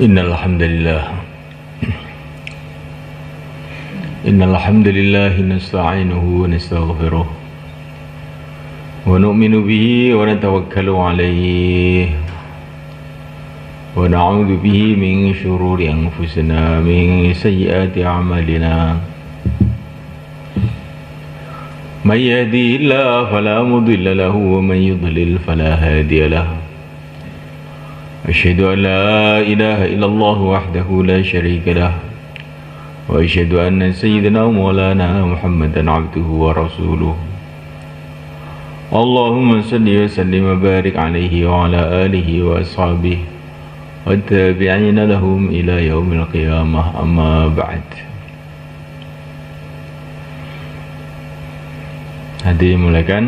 Innal hamdalillah nasta'inuhu wa nastaghfiruh wa nu'minu bihi wa natawakkalu alayhi wa na'udzu bihi min shururi anfusina min sayyiati a'malina may yahdihillahu fala mudilla lahu wa man yudlil fala hadiya lahu أشهد أن لا إله إلا الله وحده لا شريك له وأشهد أن سيدنا ومولانا محمدا عبده ورسوله اللهم صل وسلم وبارك عليه وعلى آله وأصحابه والتابعين لهم إلى يوم القيامة أما بعد. Hadirin muliakan,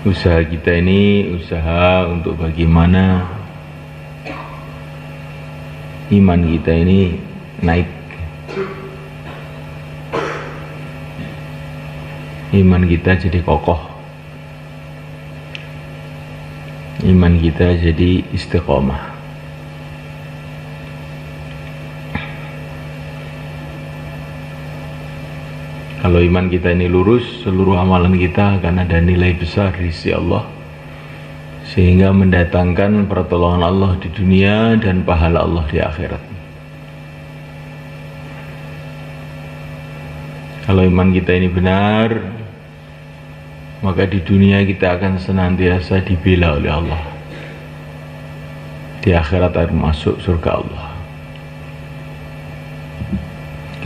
usaha kita ini usaha untuk bagaimana iman kita ini naik, iman kita jadi kokoh, iman kita jadi istiqomah. Kalau iman kita ini lurus, seluruh amalan kita akan ada nilai besar di sisi Allah, sehingga mendatangkan pertolongan Allah di dunia dan pahala Allah di akhirat. Kalau iman kita ini benar, maka di dunia kita akan senantiasa dibela oleh Allah, di akhirat akan masuk surga Allah.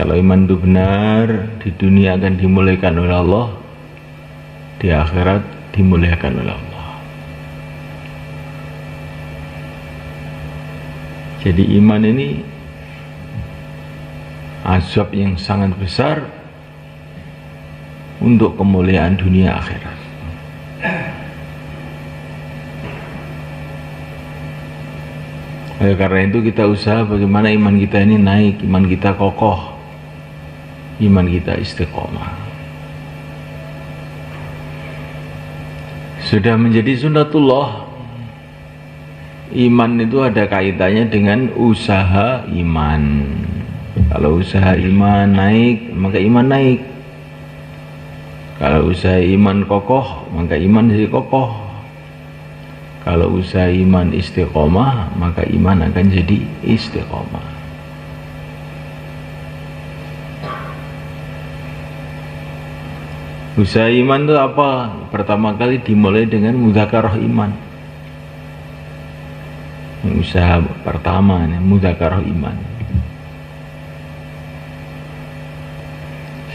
Kalau iman itu benar, di dunia akan dimuliakan oleh Allah, di akhirat dimuliakan oleh Allah. Jadi iman ini azab yang sangat besar untuk kemuliaan dunia akhirat. Karena itu kita usaha bagaimana iman kita ini naik, iman kita kokoh, iman kita istiqomah. Sudah menjadi sunnatullah, iman itu ada kaitannya dengan usaha iman. Kalau usaha iman naik, maka iman naik. Kalau usaha iman kokoh, maka iman jadi kokoh. Kalau usaha iman istiqomah, maka iman akan jadi istiqomah. Usaha iman itu apa? Pertama kali dimulai dengan mudzakarah iman. Usaha pertama nih, mudzakarah iman.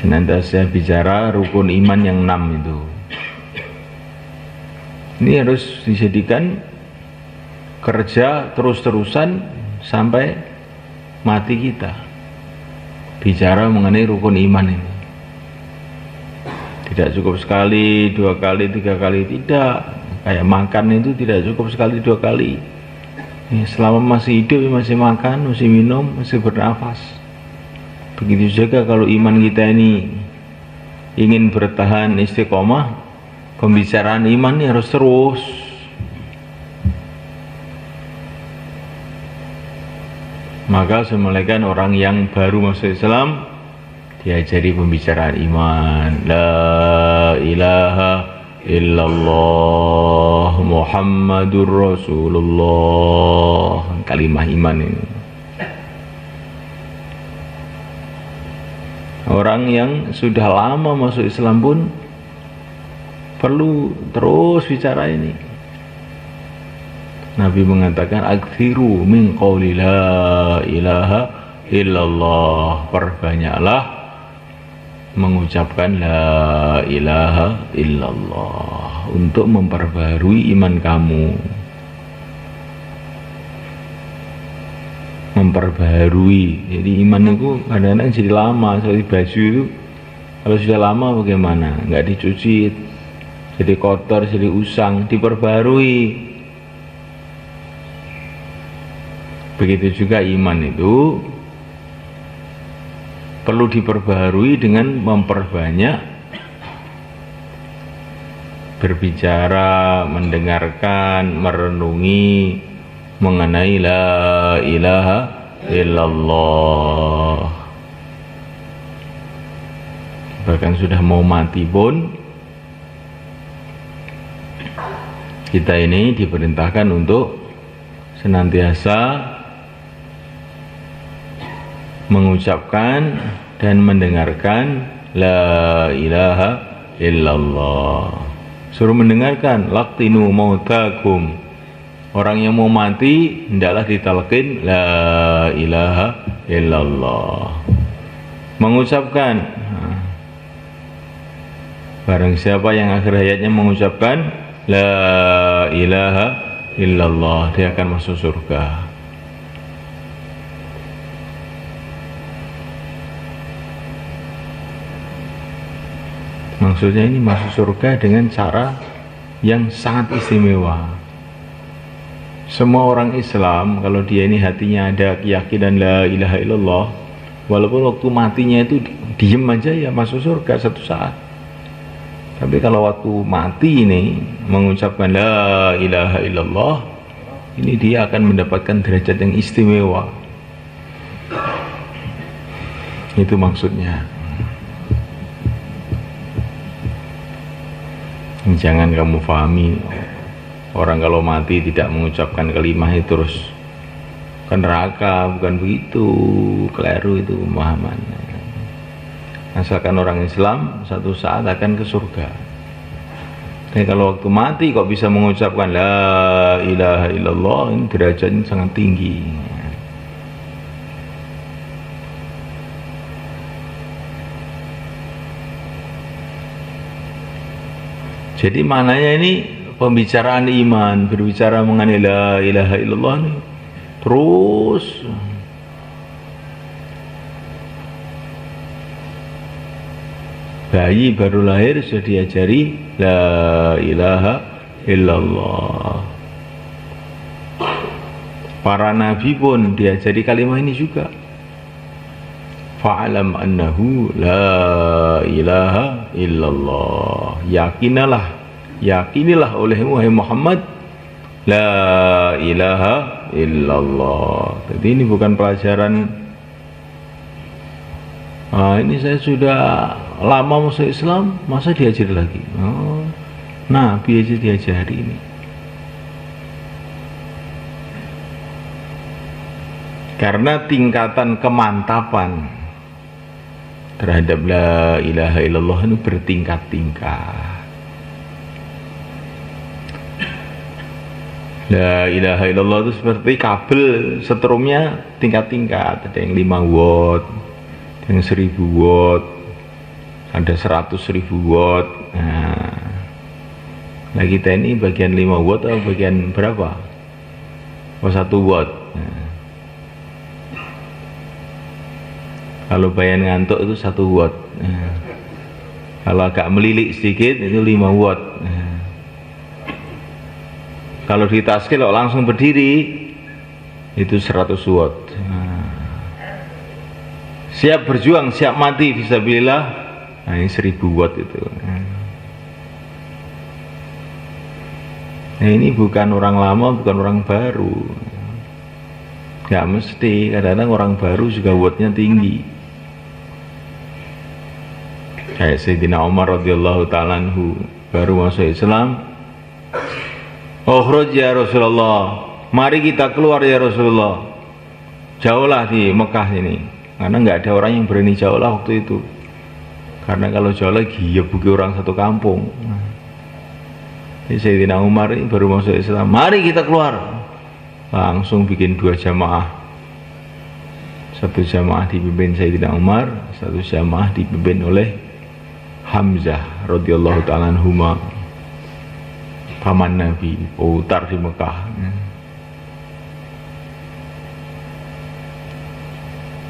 Senantiasa bicara rukun iman yang 6 itu. Ini harus dijadikan kerja terus-terusan sampai mati kita. Bicara mengenai rukun iman ini. Tidak cukup sekali, 2 kali, 3 kali, tidak. Kayak makan itu tidak cukup sekali, 2 kali. Selama masih hidup, masih makan, masih minum, masih bernafas. Begitu juga kalau iman kita ini ingin bertahan istiqomah, pembicaraan iman ini harus terus. Maka semulaikan orang yang baru masuk Islam diajari pembicaraan iman. La ilaha illallah Muhammadur Rasulullah. Kalimah iman ini. Orang yang sudah lama masuk Islam pun perlu terus bicara ini. Nabi mengatakan aktsiru min qouli la ilaha illallah. Perbanyaklah mengucapkan la ilaha illallah untuk memperbarui iman kamu, memperbarui. Jadi iman itu kadang-kadang jadi lama, seperti baju itu kalau sudah lama bagaimana, nggak dicuci jadi kotor, jadi usang, diperbarui. Begitu juga iman itu perlu diperbaharui dengan memperbanyak berbicara, mendengarkan, merenungi mengenai la ilaha illallah. Bahkan sudah mau mati pun kita ini diperintahkan untuk senantiasa mengucapkan dan mendengarkan la ilaha illallah. Suruh mendengarkan, laqtinu mautakum. Orang yang mau mati hendaklah ditalqin la ilaha illallah. Mengucapkan, barang siapa yang akhir hayatnya mengucapkan la ilaha illallah, dia akan masuk surga. Maksudnya ini masuk surga dengan cara yang sangat istimewa. Semua orang Islam kalau dia ini hatinya ada keyakinan la ilaha illallah, walaupun waktu matinya itu diem aja ya masuk surga satu saat. Tapi kalau waktu mati ini mengucapkan la ilaha illallah, ini dia akan mendapatkan derajat yang istimewa. Itu maksudnya. Jangan kamu pahami orang kalau mati tidak mengucapkan kalimat itu terus ke neraka, bukan begitu, keliru itu pemahamannya. Asalkan orang Islam satu saat akan ke surga. Tapi kalau waktu mati kok bisa mengucapkan la ilaha illallah, ini derajatnya sangat tinggi. Jadi maknanya ini pembicaraan iman, berbicara mengenai la ilaha illallah ini terus bayi baru lahir sudah diajari la ilaha illallah. Para nabi pun diajari kalimat ini juga. Fa'alam annahu la ilaha illallah. Yakinilah olehmu hai Muhammad la ilaha illallah. Jadi ini bukan pelajaran ini saya sudah lama masuk Islam, masa diajari lagi? Nabi aja diajari ini. Karena tingkatan kemantapan terhadap la ilaha illallah itu bertingkat-tingkat. La ilaha illallah itu seperti kabel setrumnya tingkat-tingkat. Ada yang 5 watt, ada yang 1000 watt, ada 100.000 watt. Nah kita ini bagian 5 watt atau bagian berapa? 1 watt. Kalau bayan ngantuk itu 1 watt. Kalau agak melilik sedikit itu 5 watt. Kalau di taskil langsung berdiri itu 100 watt. Siap berjuang, siap mati fisabilillah, nah ini 1000 watt itu. Nah ini bukan orang lama, bukan orang baru. Gak mesti, kadang-kadang orang baru juga wattnya tinggi. Kayak Sayyidina Umar radhiyallahu ta'ala anhu baru masuk Islam. Ukhruj ya Rasulullah, mari kita keluar ya Rasulullah. Jauhlah di Mekah ini, karena nggak ada orang yang berani jauhlah waktu itu. Karena kalau jauh lagi ya buki orang satu kampung. Jadi Sayyidina Umar ini baru masuk Islam, mari kita keluar. Langsung bikin 2 jamaah. 1 jamaah dipimpin Sayyidina Umar, 1 jamaah dipimpin oleh Hamzah radhiyallahu ta'ala anhuma, paman Nabi, putar di Mekah.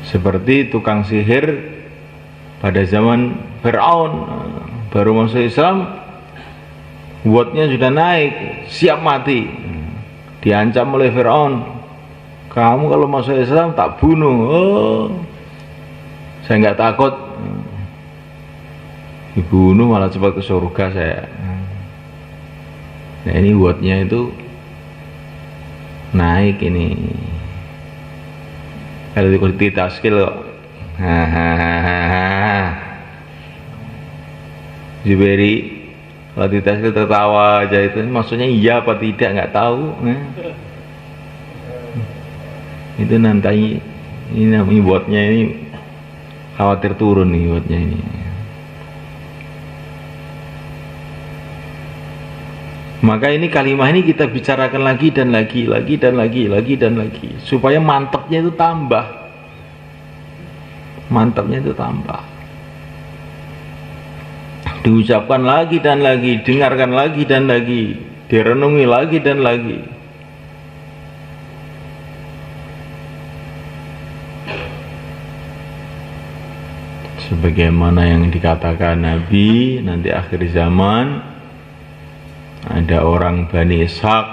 Seperti tukang sihir pada zaman Fir'aun, baru masuk Islam, wattnya sudah naik, siap mati. Diancam oleh Fir'aun, kamu kalau masuk Islam tak bunuh. Saya nggak takut dibunuh, malah cepat ke surga saya. Nah ini wattnya itu naik ini. Kalau diikuti taskil kok Zuberi kalau di taskil tertawa aja, itu maksudnya iya apa tidak nggak tahu. Itu nanti ini namanya wattnya ini khawatir turun nih wattnya ini. Maka ini kalimah ini kita bicarakan lagi dan lagi supaya mantapnya itu tambah. Mantapnya itu tambah. Diucapkan lagi dan lagi, dengarkan lagi dan lagi, direnungi lagi dan lagi. Sebagaimana yang dikatakan Nabi, nanti akhir zaman ada orang Bani Ishaq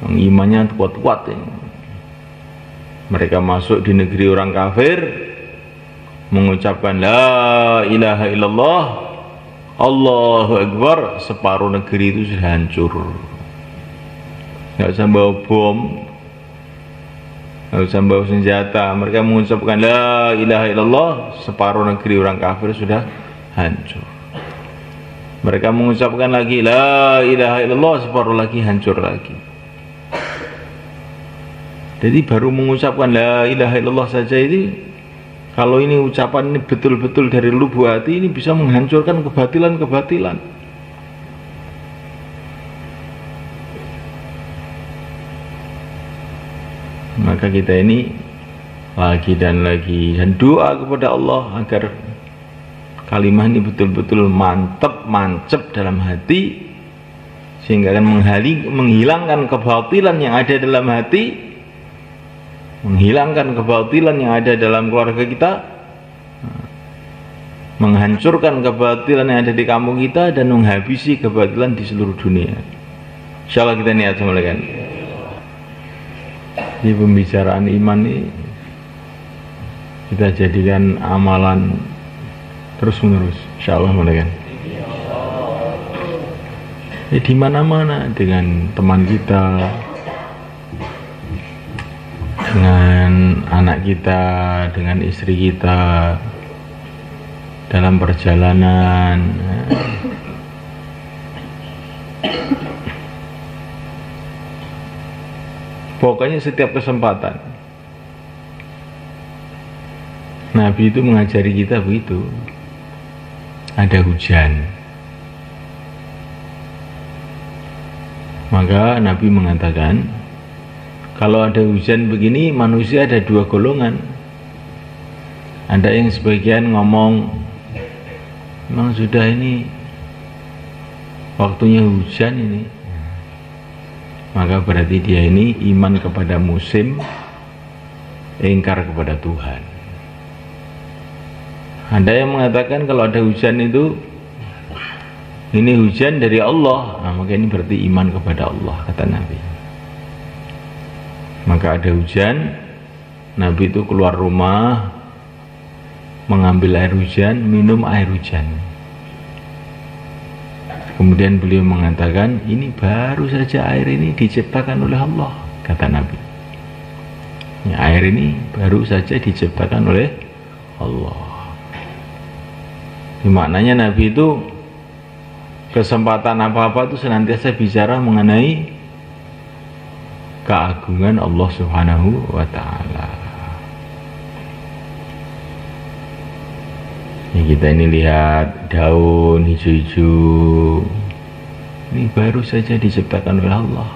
yang imannya kuat-kuat ini. Mereka masuk di negeri orang kafir, mengucapkan la ilaha illallah, Allahu Akbar, separuh negeri itu sudah hancur. Nggak usah bawa bom, nggak usah bawa senjata. Mereka mengucapkan la ilaha illallah, separuh negeri orang kafir sudah hancur. Mereka mengucapkan lagi la ilaha illallah, separuh lagi hancur lagi. Jadi baru mengucapkan la ilaha illallah saja ini, kalau ini ucapan ini betul-betul dari lubuk hati, ini bisa menghancurkan kebatilan-kebatilan. Maka kita ini lagi dan lagi dan doa kepada Allah agar kalimah ini betul-betul mancep dalam hati, sehingga akan menghilangkan kebatilan yang ada dalam hati, menghilangkan kebatilan yang ada dalam keluarga kita, menghancurkan kebatilan yang ada di kampung kita, dan menghabisi kebatilan di seluruh dunia. Insyaallah kita niat semuanya. Di pembicaraan iman ini kita jadikan amalan terus menerus, insyaallah mulai kan. Di mana-mana, dengan teman kita, dengan anak kita, dengan istri kita, dalam perjalanan. Pokoknya setiap kesempatan. Nabi itu mengajari kita begitu. Ada hujan, maka Nabi mengatakan, kalau ada hujan begini, manusia ada dua golongan. Ada yang sebagian ngomong, memang sudah ini waktunya hujan ini, maka berarti dia ini iman kepada musim, ingkar kepada Tuhan. Ada yang mengatakan kalau ada hujan itu, ini hujan dari Allah, nah, maka ini berarti iman kepada Allah, kata Nabi. Maka ada hujan, Nabi itu keluar rumah, mengambil air hujan, minum air hujan. Kemudian beliau mengatakan, ini baru saja air ini diciptakan oleh Allah, kata Nabi. Ya, air ini baru saja diciptakan oleh Allah. Maknanya Nabi itu kesempatan apa-apa itu senantiasa bicara mengenai keagungan Allah Subhanahu wa ta'ala. Ya, kita ini lihat daun hijau-hijau, ini baru saja diciptakan oleh Allah.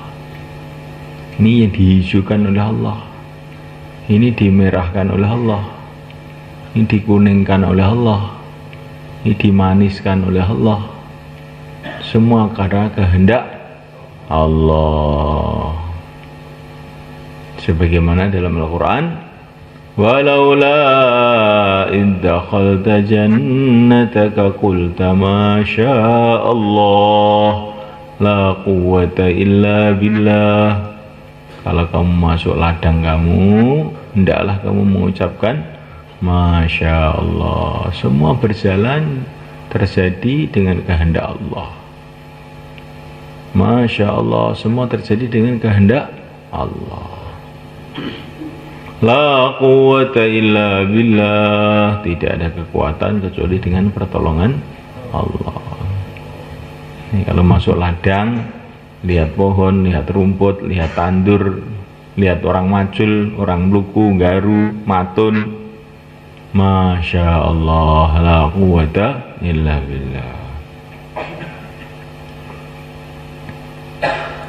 Ini yang dihijaukan oleh Allah, ini dimerahkan oleh Allah, ini dikuningkan oleh Allah, ini dimaniskan oleh Allah. Semua karena kehendak Allah. Sebagaimana dalam Al-Quran, walaula id dakhalta jannataka qulta ma syaa Allah la quwwata illa billah. Kalau kamu masuk ladang kamu, hendaklah kamu mengucapkan Masya Allah. Semua berjalan terjadi dengan kehendak Allah. Masya Allah, semua terjadi dengan kehendak Allah. La quwwata illa billah, tidak ada kekuatan kecuali dengan pertolongan Allah. Ini kalau masuk ladang, lihat pohon, lihat rumput, lihat tandur, lihat orang macul, orang luku, garu, matun, Masya Allah, la quwwata illa billah.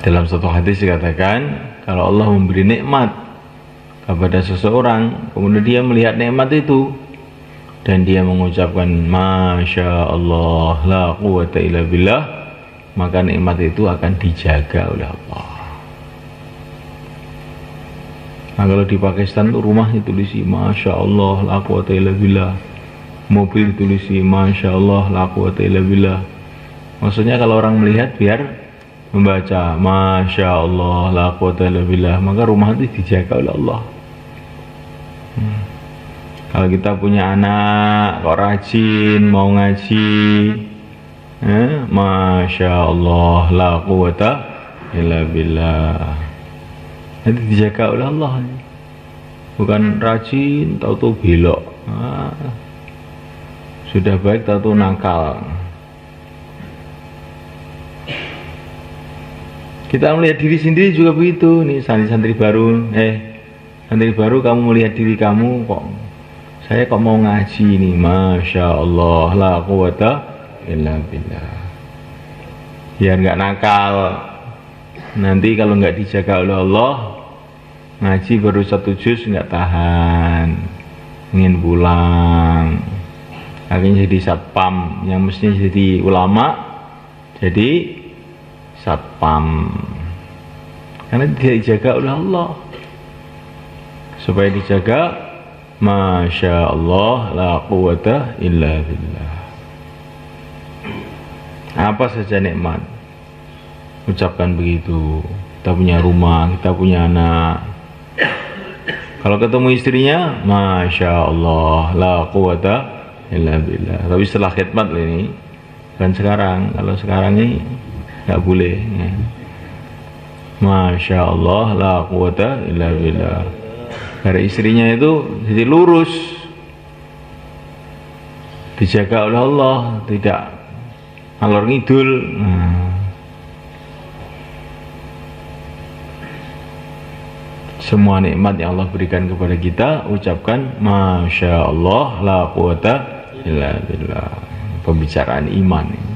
Dalam satu hadis dikatakan, kalau Allah memberi nikmat kepada seseorang, kemudian dia melihat nikmat itu dan dia mengucapkan Masya Allah, la quwwata illa billah, maka nikmat itu akan dijaga oleh Allah. Nah, kalau di Pakistan tuh rumah ditulisi Masya Allah, la quwwata illa billah, mobil ditulisi Masya Allah, la quwwata illa billah. Maksudnya kalau orang melihat biar membaca Masya Allah, la quwwata illa billah, maka rumah itu dijaga oleh Allah. Kalau kita punya anak kok rajin mau ngaji, Masya Allah, la quwwata illa billah, itu dijaga oleh Allah. Bukan rajin tahu-tahu belok, sudah baik tahu-tahu nakal. Kita melihat diri sendiri juga begitu. Nih santri baru, santri baru, kamu melihat diri kamu, kok saya kok mau ngaji nih, Masya Allah, la quwwata illa billah. Biar nggak nakal. Nanti kalau nggak dijaga oleh Allah, ngaji baru 1 juz nggak tahan, ingin pulang, akhirnya jadi satpam, yang mestinya jadi ulama jadi satpam, karena tidak dijaga oleh Allah. Supaya dijaga, Masya Allah, la quwwata illa billah. Apa saja nikmat, ucapkan begitu. Kita punya rumah, kita punya anak, kalau ketemu istrinya Masya Allah, la quwwata illa billah. Tapi setelah khidmat ini, dan sekarang, kalau sekarang ini nggak boleh, ya. Masya Allah, la quwwata illa billah. Dari istrinya itu jadi lurus, dijaga oleh Allah, tidak ngalor ngidul. Semua nikmat yang Allah berikan kepada kita, ucapkan Masya Allah, la quwwata illa billah. Pembicaraan iman ini.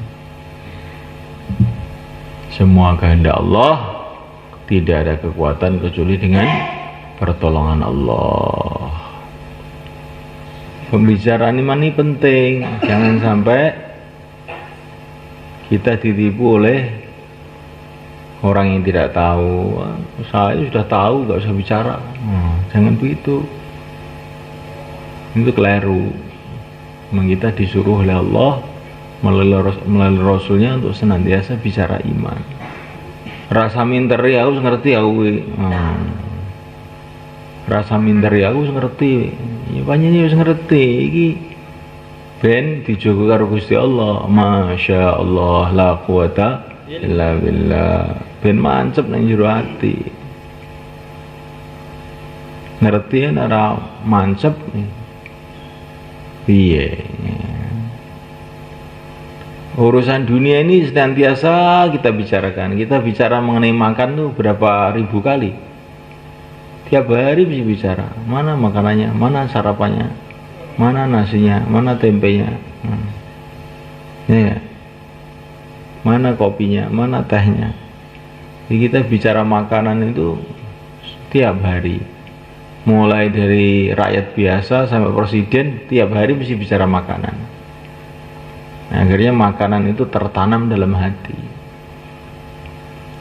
Semua kehendak Allah, tidak ada kekuatan kecuali dengan pertolongan Allah. Pembicaraan iman ini penting. Jangan sampai kita ditipu oleh orang yang tidak tahu. Saya sudah tahu, gak usah bicara. Jangan begitu. Itu keliru. Memang kita disuruh oleh Allah melalui Rasulnya untuk senantiasa bicara iman. Rasa minteri aku ngerti aku. Rasa minteri aku ngerti. Ya panjenengan wis ngerti iki. Ben dijogo karo Gusti Allah. Masya Allah, la quwwata illa billah. Ben mancep nang jero ati. Ngerti ora mancep piye. Urusan dunia ini senantiasa kita bicarakan. Kita bicara mengenai makan tuh berapa ribu kali. Tiap hari bisa bicara. Mana makanannya, mana sarapannya, mana nasinya, mana tempenya, ya, mana kopinya, mana tehnya. Jadi kita bicara makanan itu tiap hari. Mulai dari rakyat biasa sampai presiden, tiap hari mesti bicara makanan. Nah, akhirnya makanan itu tertanam dalam hati.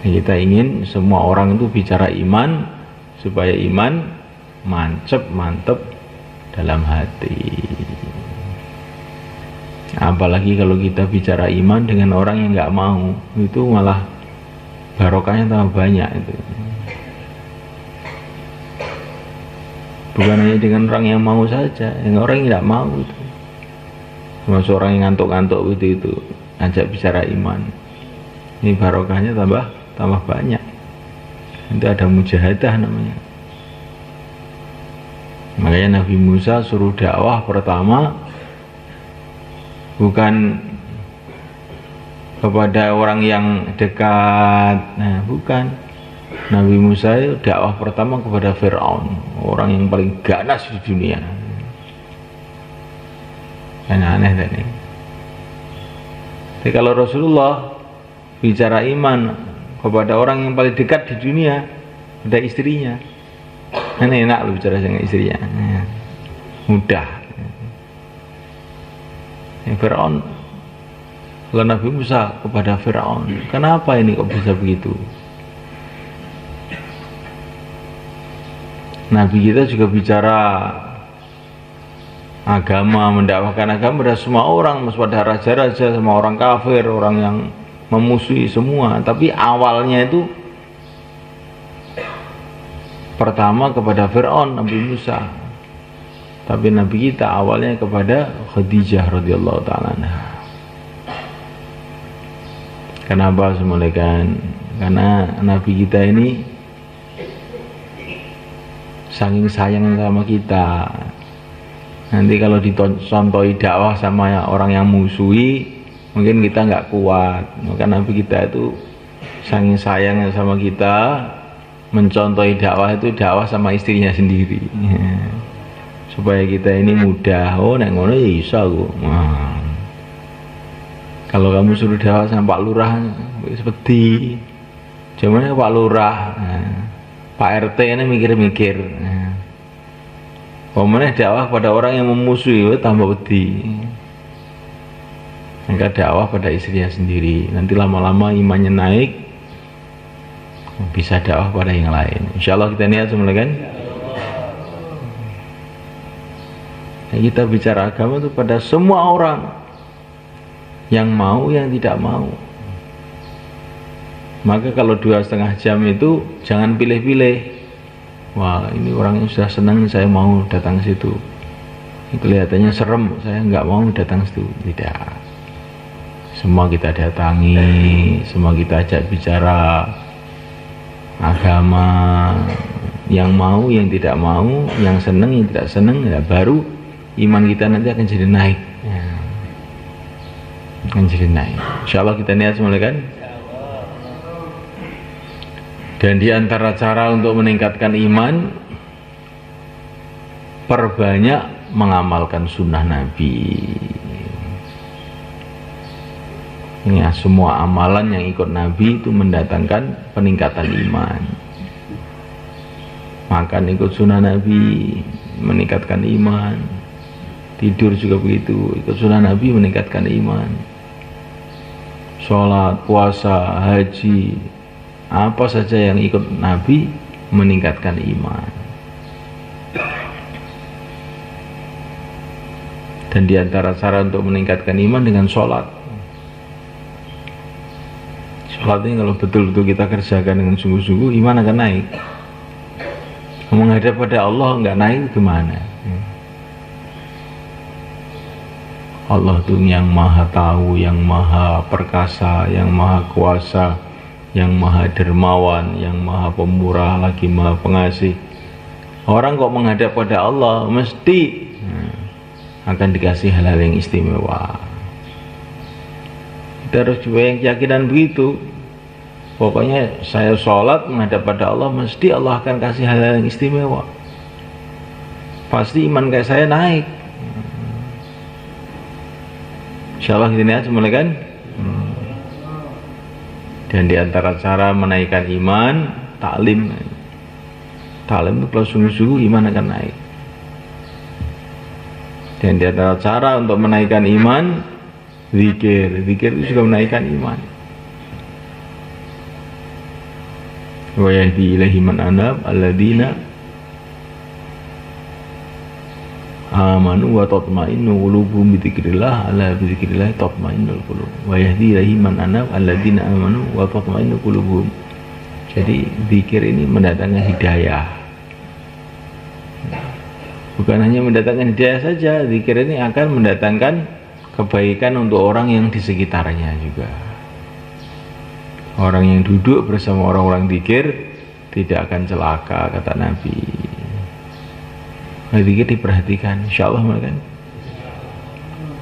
Nah, kita ingin semua orang itu bicara iman, supaya iman mantep dalam hati. Apalagi kalau kita bicara iman dengan orang yang nggak mau, itu malah barokahnya tambah banyak itu. Bukan hanya dengan orang yang mau saja, yang orang yang nggak mau itu. Termasuk orang yang ngantuk-ngantuk itu ajak bicara iman. Ini barokahnya tambah banyak. Itu ada mujahadah namanya. Makanya Nabi Musa suruh dakwah pertama bukan kepada orang yang dekat, nah bukan. Nabi Musa itu dakwah pertama kepada Fir'aun, orang yang paling ganas di dunia. Kan aneh tadi. Tapi kalau Rasulullah bicara iman kepada orang yang paling dekat di dunia, ada istrinya, kan enak lu bicara dengan istrinya, mudah. Fir'aun, kalau Nabi Musa kepada Fir'aun, kenapa ini kok bisa begitu? Nabi kita juga bicara agama, mendakwahkan agama pada semua orang, pada raja-raja, semua orang kafir, orang yang memusuhi semua. Tapi awalnya itu pertama kepada Fir'aun, Nabi Musa. Tapi Nabi kita awalnya kepada Khadijah radhiyallahu ta'ala anha. Kenapa semulakan? Karena Nabi kita ini saking sayang sama kita. Nanti kalau dicontohi dakwah sama orang yang musuhi, mungkin kita nggak kuat. Maka Nabi kita itu saking sayangnya sama kita, mencontohi dakwah itu dakwah sama istrinya sendiri, supaya kita ini mudah. Oh, nek ngono ya iso aku. Kalau kamu suruh dakwah sama Pak Lurah, seperti cuman Pak Lurah, Pak RT ini mikir-mikir. Pokoknya dakwah pada orang yang memusuhi tambah wedi. Maka dakwah pada istrinya sendiri. Nanti lama-lama imannya naik, bisa dakwah pada yang lain. Insya Allah kita niat semula kan. Kita bicara agama itu pada semua orang, yang mau, yang tidak mau. Maka kalau 2,5 jam itu jangan pilih-pilih. Wah, ini orangnya sudah senang, saya mau datang ke situ. Ini kelihatannya serem, saya nggak mau datang ke situ. Tidak. Semua kita datangi, semua kita ajak bicara agama. Yang mau, yang tidak mau, yang senang, yang tidak senang, ya baru iman kita nanti akan jadi naik. Akan jadi naik. Insya Allah kita niat semula kan. Dan di antara cara untuk meningkatkan iman, perbanyak mengamalkan sunnah Nabi. Ya, semua amalan yang ikut Nabi itu mendatangkan peningkatan iman. Makan ikut sunnah Nabi meningkatkan iman. Tidur juga begitu, ikut sunnah Nabi meningkatkan iman. Sholat, puasa, haji, apa saja yang ikut Nabi meningkatkan iman. Dan di antara cara untuk meningkatkan iman dengan sholat. Sholat ini kalau betul-betul kita kerjakan dengan sungguh-sungguh, iman akan naik. Menghadap pada Allah nggak naik gimana? Allah itu yang maha tahu, yang maha perkasa, yang maha kuasa, yang maha dermawan, yang maha pemurah, lagi maha pengasih. Orang kok menghadap pada Allah mesti akan dikasih hal-hal yang istimewa. Kita harus juga yang keyakinan begitu. Pokoknya saya sholat menghadap pada Allah, mesti Allah akan kasih hal-hal yang istimewa. Pasti iman kayak saya naik. Insya Allah kita niat semula kan. Dan di antara cara menaikkan iman, taklim. Taklim itu kalau sungguh-sungguh iman akan naik. Dan di antara cara untuk menaikkan iman, zikir. Zikir itu juga menaikkan iman. Wa yahdi ilaihi man anab alladzina amanu wa tatma'innu qulubuhum bi dzikrillah, ala bi dzikrillah tatma'innul qulub. Wa yahdi ilaihi man anab alladzina amanu wa tatma'innu qulubuhum. Jadi zikir ini mendatangkan hidayah. Bukan hanya mendatangkan hidayah saja, zikir ini akan mendatangkan kebaikan untuk orang yang di sekitarnya juga. Orang yang duduk bersama orang-orang zikir tidak akan celaka, kata Nabi. Zikir diperhatikan, insyaallah kan.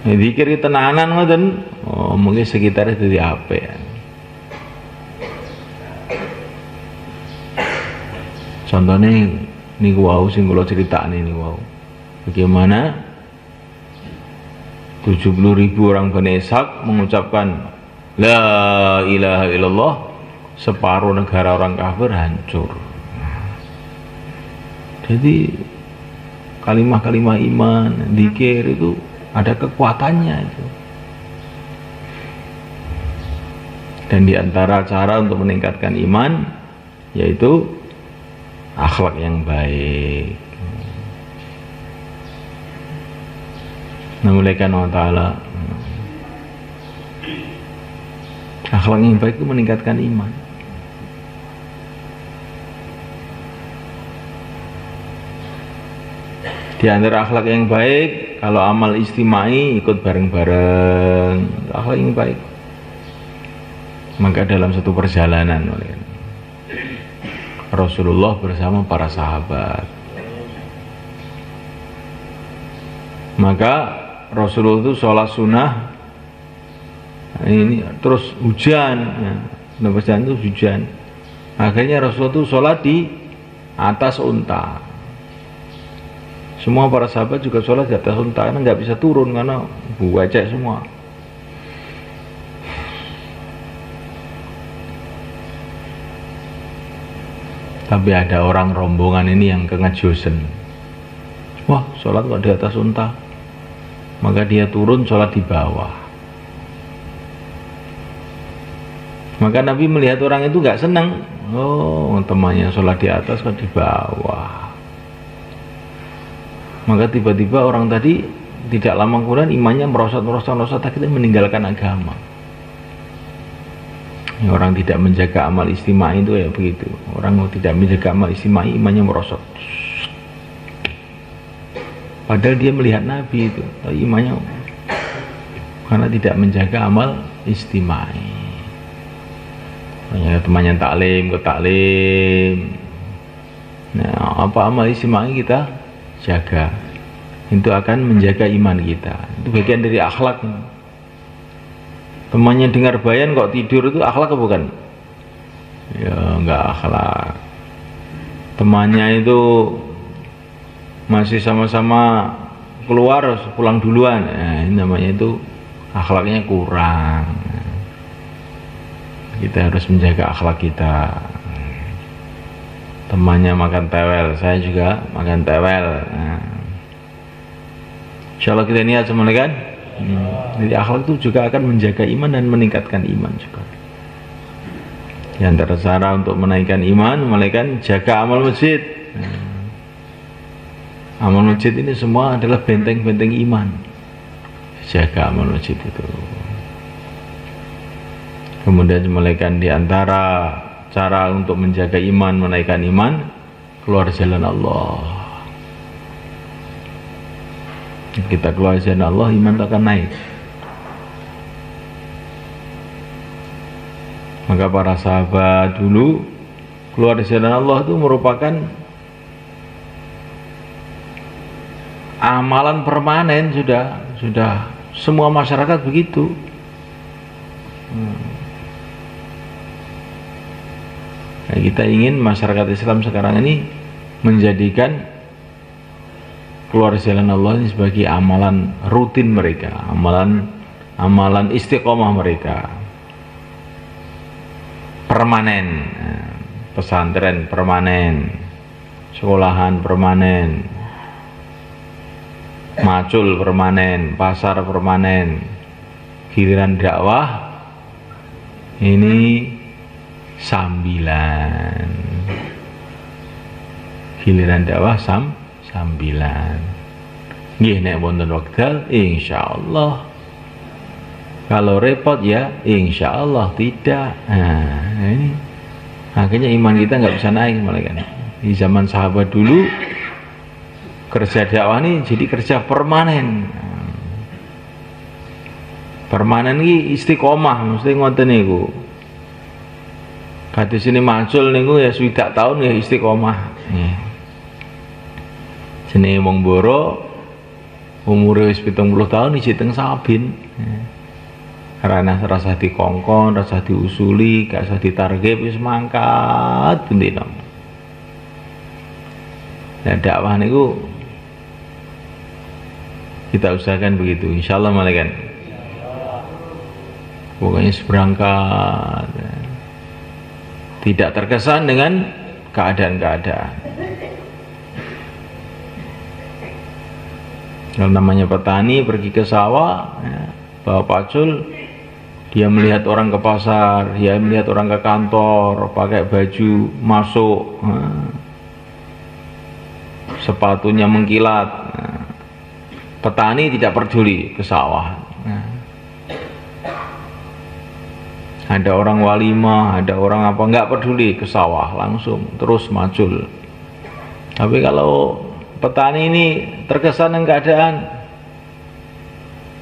Zikir tenanan ngoten, oh mungkin sekitar itu di apa ya. Contohnya niku wau sing kula critakne niku wau. Bagaimana 70.000 orang Bani Ishaq mengucapkan La ilaha illallah, separuh negara orang kafir hancur. Jadi kalimah-kalimah iman, zikir itu ada kekuatannya itu. Dan diantara cara untuk meningkatkan iman yaitu akhlak yang baik. Namulaikan Allah Ta'ala, akhlak yang baik itu meningkatkan iman. Di antara akhlak yang baik, kalau amal istimai ikut bareng-bareng, akhlak yang baik. Maka dalam satu perjalanan Rasulullah bersama para sahabat, maka Rasulullah itu sholat sunnah ini terus hujan ya. Hujan itu hujan, akhirnya Rasulullah itu sholat di atas unta. Semua para sahabat juga sholat di atas unta karena nggak bisa turun karena buacek semua. Tapi ada orang rombongan ini yang kengejosen, wah sholat kok di atas unta, maka dia turun sholat di bawah. Maka Nabi melihat orang itu nggak senang, oh temannya sholat di atas kok di bawah. Maka tiba-tiba orang tadi tidak lama kemudian imannya merosot, akhirnya meninggalkan agama. Orang tidak menjaga amal istimai itu ya begitu. Orang tidak menjaga amal istimai, imannya merosot. Padahal dia melihat Nabi itu, tapi imannya karena tidak menjaga amal istimai. Temannya taklim, ke taklim. Nah, apa amal istimai kita jaga, itu akan menjaga iman kita. Itu bagian dari akhlak. Temannya dengar bayan kok tidur, itu akhlak apa bukan? Ya enggak akhlak. Temannya itu masih sama-sama keluar pulang duluan, ini namanya itu akhlaknya kurang. Kita harus menjaga akhlak kita. Temannya makan tewel, saya juga makan tewel. Nah, insya Allah kita niat semuanya kan. Jadi akhlak itu juga akan menjaga iman dan meningkatkan iman juga. Di antara cara untuk menaikkan iman, menaikkan jaga amal masjid. Amal masjid ini semua adalah benteng-benteng iman. Jaga amal masjid itu. Kemudian menaikkan di antara cara untuk menjaga iman, menaikkan iman, keluar jalan Allah. Kita keluar jalan Allah, iman itu akan naik. Maka para sahabat dulu keluar dari jalan Allah itu merupakan amalan permanen, sudah semua masyarakat begitu. Nah, kita ingin masyarakat Islam sekarang ini menjadikan keluar jalan Allah ini sebagai amalan rutin mereka, amalan istiqomah mereka, permanen, pesantren permanen, sekolahan permanen, macul permanen, pasar permanen, giliran dakwah ini sambilan, giliran dakwah sambilan. Nggih nek wonten wekdal insyaallah. Kalau repot ya insyaallah tidak. Nah, ini akhirnya iman kita nggak bisa naik malah kan. Di zaman sahabat dulu kerja dakwah ini jadi kerja permanen. Permanen ini istiqomah, mesti ngoten niku. Kados ini macul niku ya swidak tahun ya istiqomah. Jenenge wong Mboro umure wis 70 tahun isi teng Sabin. Karena rasa dikongkon, rasa diusuli, gak usah ditarget wis mangkat bendina. Nah dakwah niku kita usahakan begitu, insyaallah malaikat. Pokoknya seberangkat, tidak terkesan dengan keadaan-keadaan. Kalau namanya petani pergi ke sawah, ya, bawa pacul, dia melihat orang ke pasar, dia melihat orang ke kantor, pakai baju masuk, sepatunya mengkilat. Petani tidak peduli ke sawah. Ada orang walimah, ada orang apa, nggak peduli ke sawah, langsung terus macul. Tapi kalau petani ini terkesan dengan keadaan,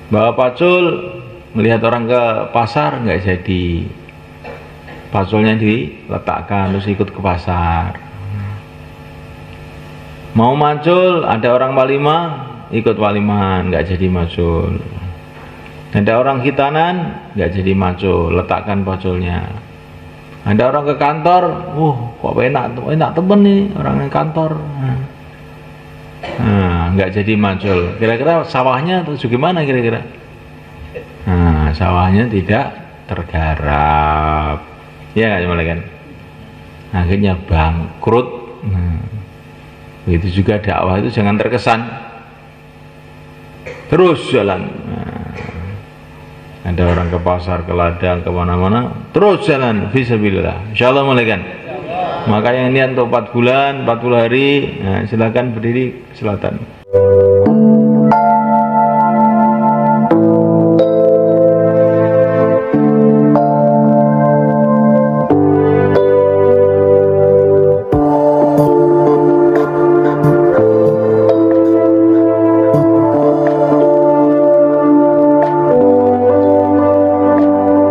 bawa pacul, melihat orang ke pasar, nggak jadi, paculnya diletakkan terus ikut ke pasar. Mau macul, ada orang walimah, ikut waliman, nggak jadi macul. Ada orang khitanan, nggak jadi macul, letakkan paculnya. Ada orang ke kantor, kok enak temen nih orang yang kantor. Nggak jadi macul. Kira-kira sawahnya terus gimana kira-kira? Sawahnya tidak tergarap. Ya kan? Akhirnya bangkrut. Begitu juga dakwah itu jangan terkesan. Terus jalan. Ada orang ke pasar, ke ladang, ke mana-mana, terus jalan fisabilillah. Insyaallah malaikat. Maka yang niat untuk 4 bulan, 40 hari, silakan berdiri selatan.